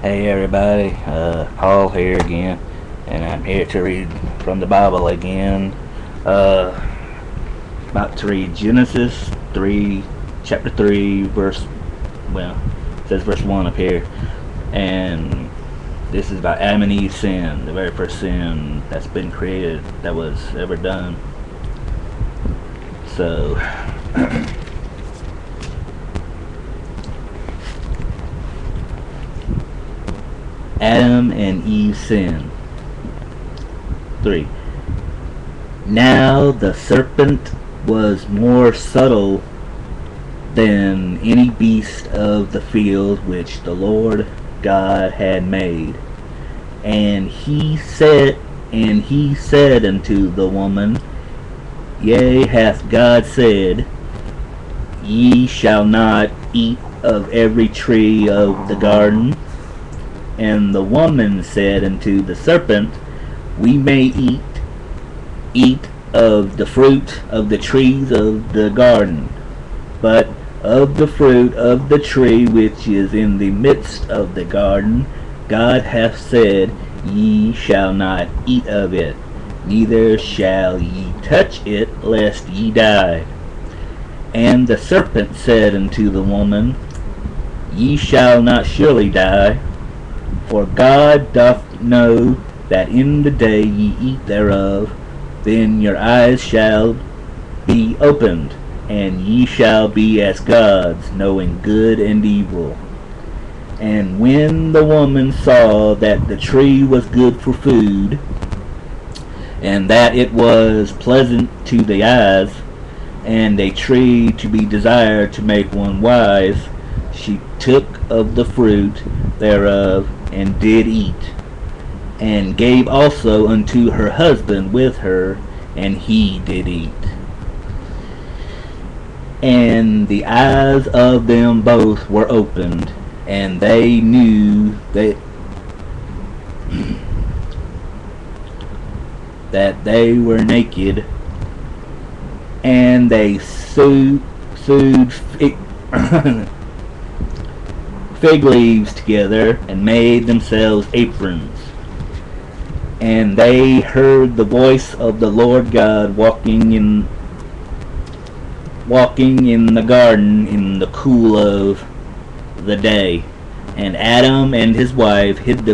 Hey everybody, Paul here again, and I'm here to read from the Bible again. Uh, about to read Genesis 3, chapter 3, it says verse 1 up here, and this is about Adam and Eve's sin, the very first sin that's been created, that was ever done. So, Adam and Eve's sin. 3. Now the serpent was more subtle than any beast of the field which the Lord God had made. And he said unto the woman, Yea, hath God said, Ye shall not eat of every tree of the garden? And the woman said unto the serpent, We may eat of the fruit of the trees of the garden, but of the fruit of the tree which is in the midst of the garden, God hath said, Ye shall not eat of it, neither shall ye touch it, lest ye die. And the serpent said unto the woman, Ye shall not surely die, for God doth know that in the day ye eat thereof, then your eyes shall be opened, and ye shall be as gods, knowing good and evil. And when the woman saw that the tree was good for food, and that it was pleasant to the eyes, and a tree to be desired to make one wise, she took of the fruit thereof, and did eat, and gave also unto her husband with her, and he did eat. And the eyes of them both were opened, and they knew that they were naked, and they sewed fig leaves together, and made themselves aprons. And they heard the voice of the Lord God walking in the garden in the cool of the day. And Adam and his wife hid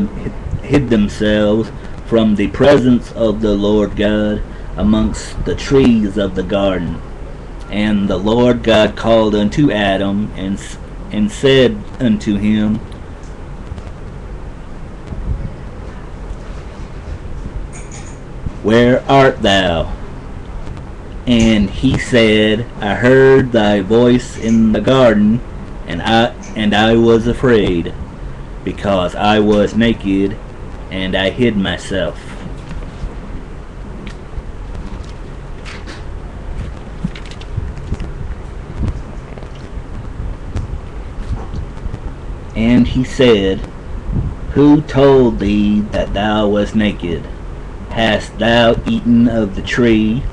themselves from the presence of the Lord God amongst the trees of the garden. And the Lord God called unto Adam, and said unto him, Where art thou? And he said, I heard thy voice in the garden, and I was afraid, because I was naked, and I hid myself. And he said, Who told thee that thou wast naked? Hast thou eaten of the tree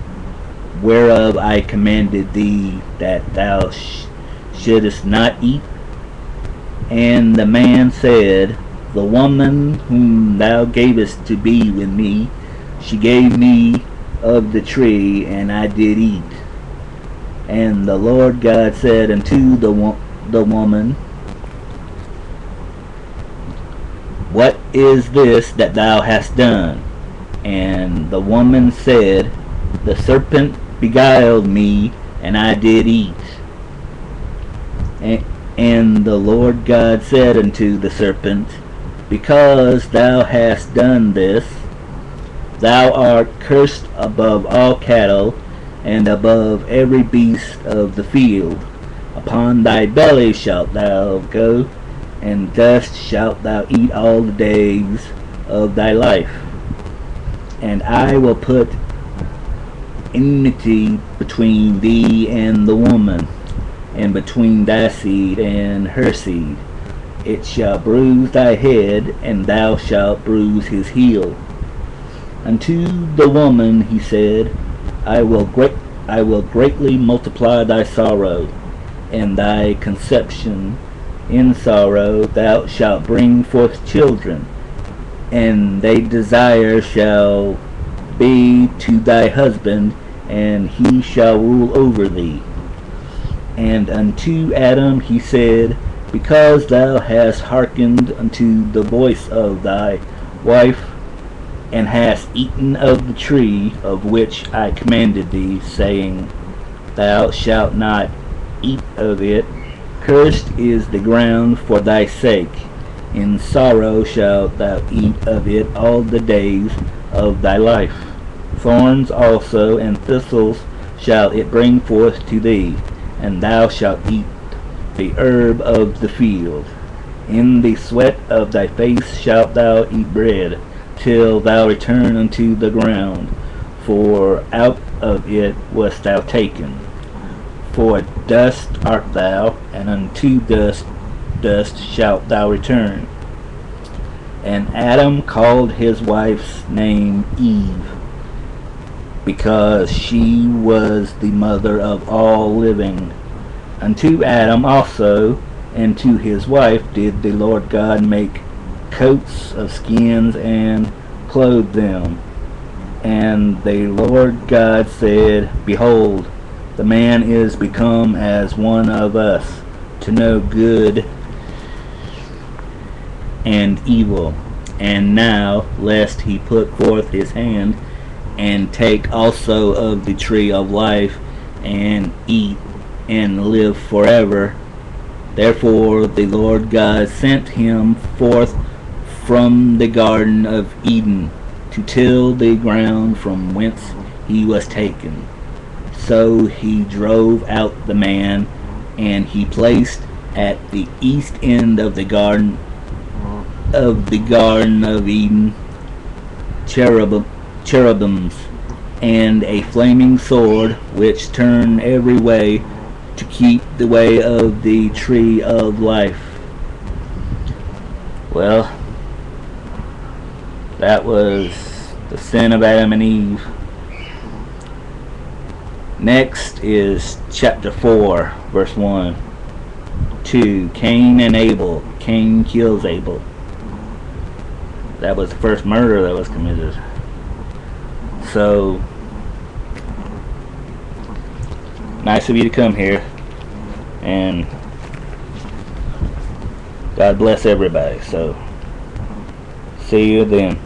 whereof I commanded thee that thou shouldest not eat? And the man said, The woman whom thou gavest to be with me, she gave me of the tree, and I did eat. And the Lord God said unto the woman, What is this that thou hast done? And the woman said, The serpent beguiled me, and I did eat. And the Lord God said unto the serpent, Because thou hast done this, thou art cursed above all cattle, and above every beast of the field. Upon thy belly shalt thou go, and dust shalt thou eat all the days of thy life. And I will put enmity between thee and the woman, and between thy seed and her seed. It shall bruise thy head, and thou shalt bruise his heel. Unto the woman he said, I will greatly multiply thy sorrow, and thy conception In sorrow thou shalt bring forth children, and thy desire shall be to thy husband, and he shall rule over thee. And unto Adam he said, Because thou hast hearkened unto the voice of thy wife, and hast eaten of the tree of which I commanded thee, saying, Thou shalt not eat of it, cursed is the ground for thy sake. In sorrow shalt thou eat of it all the days of thy life. Thorns also and thistles shall it bring forth to thee, and thou shalt eat the herb of the field. In the sweat of thy face shalt thou eat bread, till thou return unto the ground, for out of it wast thou taken. For dust art thou, and unto dust shalt thou return. And Adam called his wife's name Eve, because she was the mother of all living. Unto Adam also and to his wife did the Lord God make coats of skins and clothe them. And the Lord God said, Behold, the man is become as one of us, to know good and evil. And now, lest he put forth his hand, and take also of the tree of life, and eat, and live forever. Therefore the Lord God sent him forth from the Garden of Eden, to till the ground from whence he was taken. So he drove out the man, and he placed at the east end of the Garden of Eden cherubims, and a flaming sword, which turned every way to keep the way of the tree of life. Well, that was the sin of Adam and Eve. Next is chapter 4, verse 1. 2. Cain and Abel. Cain kills Abel. That was the first murder that was committed. So, nice of you to come here, and God bless everybody. So, see you then.